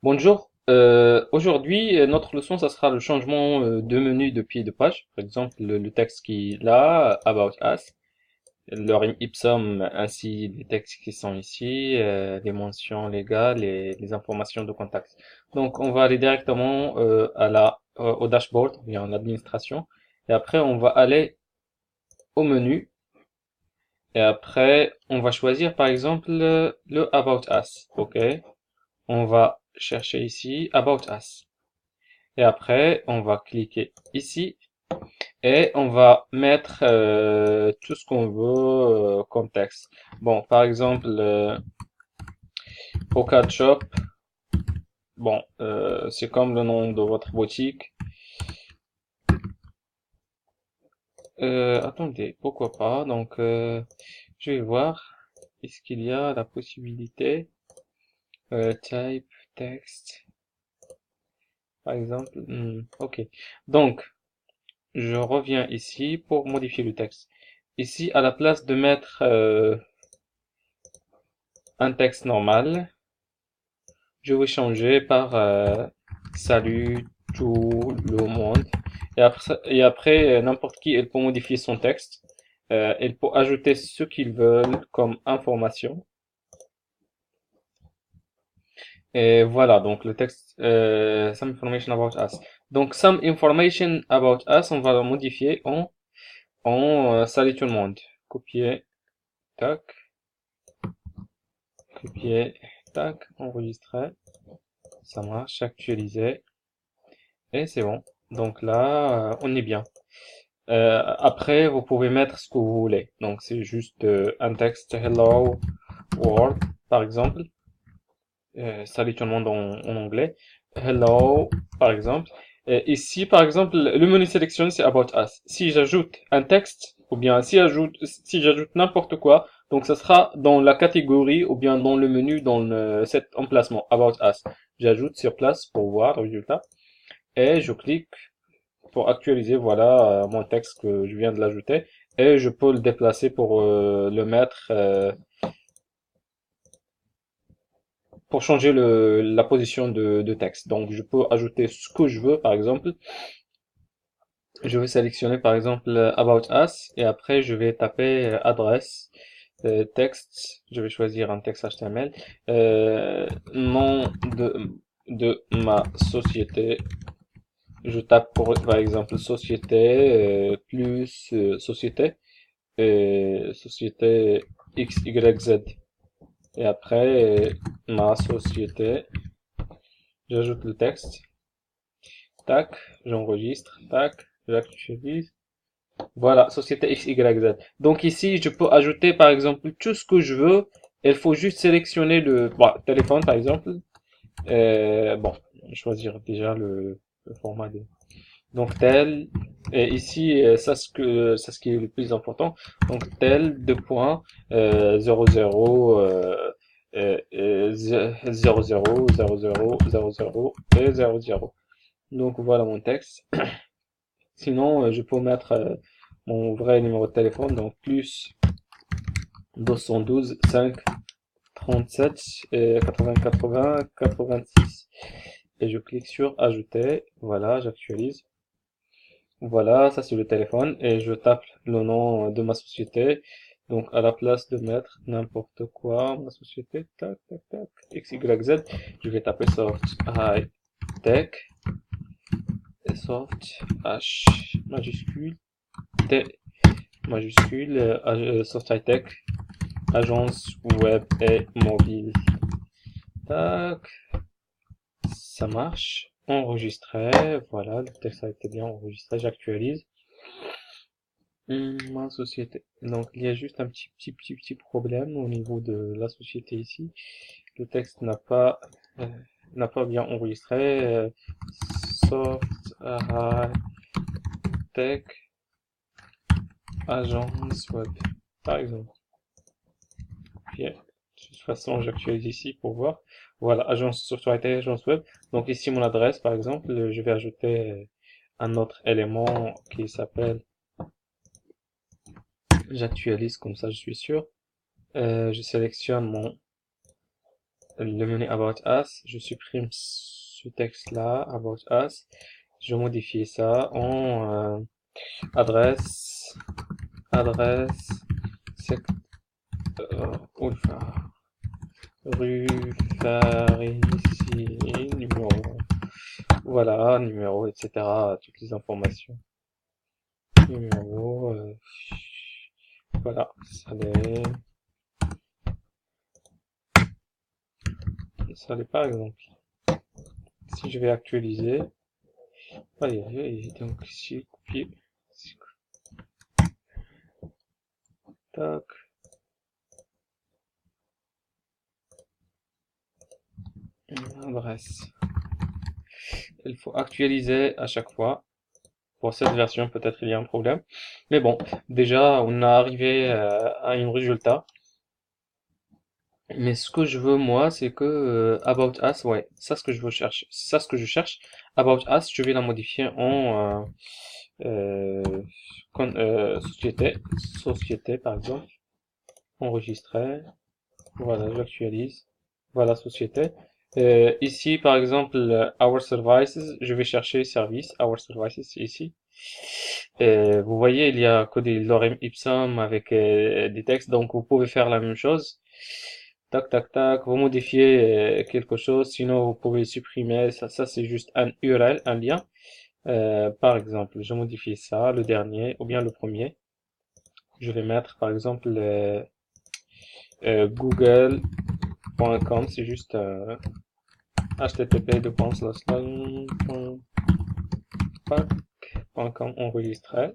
Bonjour. Aujourd'hui, notre leçon, ça sera le changement de menu de pied de page. Par exemple, le texte qui est là, About Us, lorem ipsum, ainsi les textes qui sont ici, les mentions légales et les informations de contact. Donc, on va aller directement au dashboard, ou bien en administration. Et après, on va aller au menu. Et après, on va choisir, par exemple, le About Us. OK? On va chercher ici About Us. Et après, on va cliquer ici et on va mettre tout ce qu'on veut comme texte. Bon, par exemple, Pocket Shop, bon, c'est comme le nom de votre boutique. Attendez, pourquoi pas? Donc, je vais voir. Est-ce qu'il y a la possibilité type text, par exemple? Ok. Donc, je reviens ici pour modifier le texte. Ici, à la place de mettre un texte normal, je vais changer par salut tout le monde. Et après, n'importe qui, elle peut modifier son texte. Elle peut ajouter ce qu'ils veulent comme information. Et voilà, donc le texte, some information about us. Donc, some information about us, on va le modifier en salut tout le monde. Copier, tac, copier, tac, enregistrer. Ça marche, actualiser. Et c'est bon. Donc là, on est bien. Après, vous pouvez mettre ce que vous voulez. Donc c'est juste un texte Hello World, par exemple. Salut tout le monde en anglais. Hello, par exemple. Ici, par exemple, le menu sélection, c'est About Us. Si j'ajoute un texte, ou bien si j'ajoute n'importe quoi, donc ça sera dans la catégorie, ou bien dans le menu, dans cet emplacement, About Us. J'ajoute sur place pour voir le résultat. Et je clique pour actualiser, voilà, mon texte que je viens de l'ajouter. Et je peux le déplacer pour le mettre, pour changer la position de texte. Donc, je peux ajouter ce que je veux, par exemple. Je vais sélectionner, par exemple, About Us. Et après, je vais taper adresse, texte. Je vais choisir un texte HTML. Nom de ma société. Je tape par exemple société plus société société X Y Z et après ma société. J'ajoute le texte. Tac, j'enregistre. Tac, j'actualise. Voilà, société X Y Z. Donc ici, je peux ajouter par exemple tout ce que je veux. Il faut juste sélectionner le téléphone par exemple. Bon, choisir déjà le format de donc tel, et ici, ça ce qui est le plus important. Donc tel, deux points, 00, 00, 00, et 00. Donc voilà mon texte. Sinon, je peux mettre mon vrai numéro de téléphone, donc plus 212 5 37 80 80 86. Et je clique sur ajouter. Voilà, j'actualise. Voilà, ça c'est le téléphone et je tape le nom de ma société. Donc à la place de mettre n'importe quoi, ma société, tac, tac, tac, X, Y, Z, je vais taper Soft High Tech, et Soft H majuscule, T majuscule, Soft High Tech, agence web et mobile. Tac, ça marche. Enregistré, voilà, le texte a été bien enregistré, j'actualise. Ma société. Donc, il y a juste un petit problème au niveau de la société ici. Le texte euh, n'a pas bien enregistré. Soft Tech Agence Web, par exemple. Bien. De toute façon, j'actualise ici pour voir. Voilà, agence Software Tech Agence Web. Donc ici, mon adresse, par exemple, je vais ajouter un autre élément qui s'appelle, j'actualise comme ça, je suis sûr. Je sélectionne le menu About Us, je supprime ce texte-là, About Us, je modifie ça en adresse, secteur, rue Farisi, numéro, voilà, numéro, etc., toutes les informations, numéro, voilà, ça l'est par exemple. Si je vais actualiser, donc ici, copier, tac, adresse. Il faut actualiser à chaque fois. Pour cette version, peut-être il y a un problème. Mais bon, déjà, on a arrivé à un résultat. Mais ce que je veux, moi, c'est que About Us, ouais, ça ce que je veux chercher. Ça ce que je cherche. About Us, je vais la modifier en société. Société, par exemple. Enregistrer. Voilà, j'actualise. Voilà, société. Ici, par exemple, Our Services, je vais chercher service, Our Services, ici. Vous voyez, il y a que des lorem ipsum avec des textes, donc vous pouvez faire la même chose. Tac, tac, tac, vous modifiez quelque chose, sinon vous pouvez supprimer, ça c'est juste un URL, un lien. Par exemple, je modifie ça, le dernier, ou bien le premier. Je vais mettre, par exemple, google.com, c'est juste http://pack.com enregistré.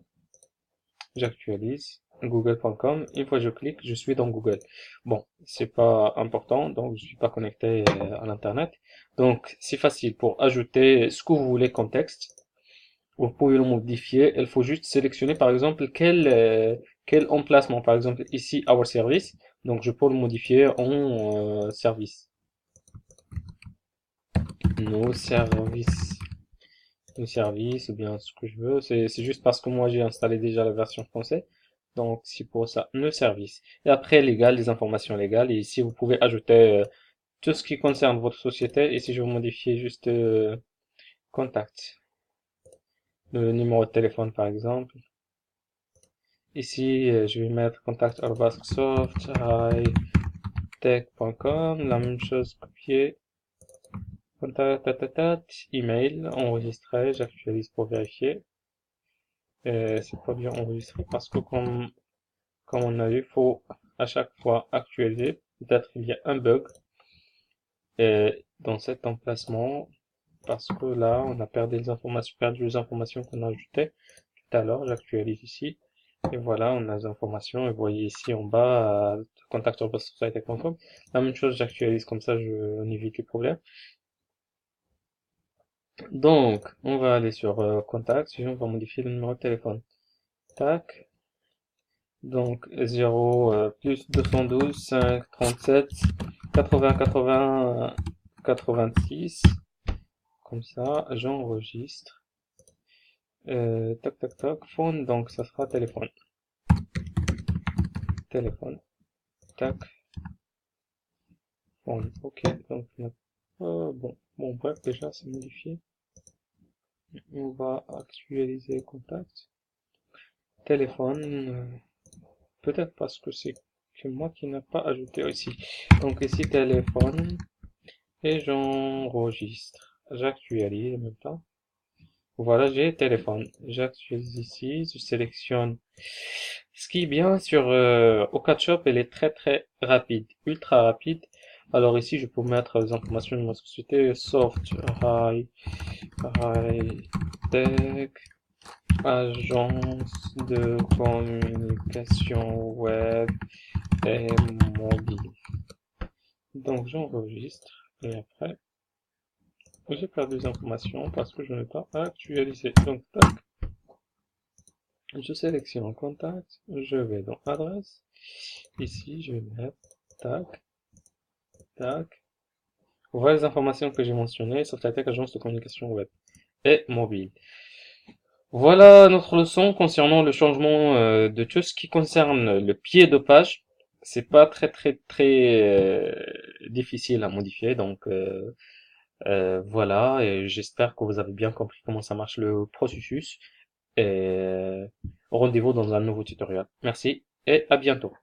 J'actualise google.com. Une fois je clique, je suis dans Google. Bon, c'est pas important, donc je suis pas connecté à l'internet. Donc c'est facile pour ajouter ce que vous voulez comme texte. Vous pouvez le modifier. Il faut juste sélectionner par exemple quel emplacement. Par exemple ici Our Service. Donc je peux le modifier en service. Nos services. Nos services ou bien ce que je veux. C'est juste parce que moi j'ai installé déjà la version française. Donc, c'est pour ça, nos services. Et après, légal, les informations légales. Et ici, vous pouvez ajouter tout ce qui concerne votre société. Ici, je vais modifier juste contact. Le numéro de téléphone, par exemple. Ici, je vais mettre contact@soft-high-tech.com. La même chose, copier. Contact, email, enregistré. J'actualise pour vérifier. C'est pas bien enregistré parce que comme on a vu, il faut à chaque fois actualiser. Peut-être qu'il y a un bug dans cet emplacement parce que là, on a perdu les informations qu'on a ajoutées tout à l'heure. J'actualise ici. Et voilà, on a les informations. Et vous voyez ici en bas, contact@society.com. La même chose, j'actualise comme ça, on évite les problèmes. Donc, on va aller sur contact. On va modifier le numéro de téléphone. Tac. Donc 0 plus 212 5 37 80 80 86. Comme ça, j'enregistre. Tac tac tac. Phone, donc ça sera téléphone. Téléphone. Tac. Phone. Ok. Donc bon bref, déjà c'est modifié. On va actualiser contact. Téléphone. Peut-être parce que c'est que moi qui n'a pas ajouté aussi. Donc ici téléphone et j'enregistre. J'actualise en même temps. Voilà, j'ai téléphone. J'actualise ici, je sélectionne. Ce qui est bien sur OCatShop, elle est très rapide, ultra rapide. Alors ici, je peux mettre les informations de ma société, Soft High Tech, agence de communication web et mobile. Donc j'enregistre et après j'ai perdu des informations parce que je n'ai pas actualisé. Donc tac, je sélectionne contact, je vais dans adresse. Ici je vais mettre tac, tac. Voilà les informations que j'ai mentionnées sur la tech agence de communication web et mobile. Voilà notre leçon concernant le changement de tout ce qui concerne le pied de page. C'est pas très difficile à modifier. Donc voilà, et j'espère que vous avez bien compris comment ça marche le processus. Et rendez-vous dans un nouveau tutoriel. Merci et à bientôt.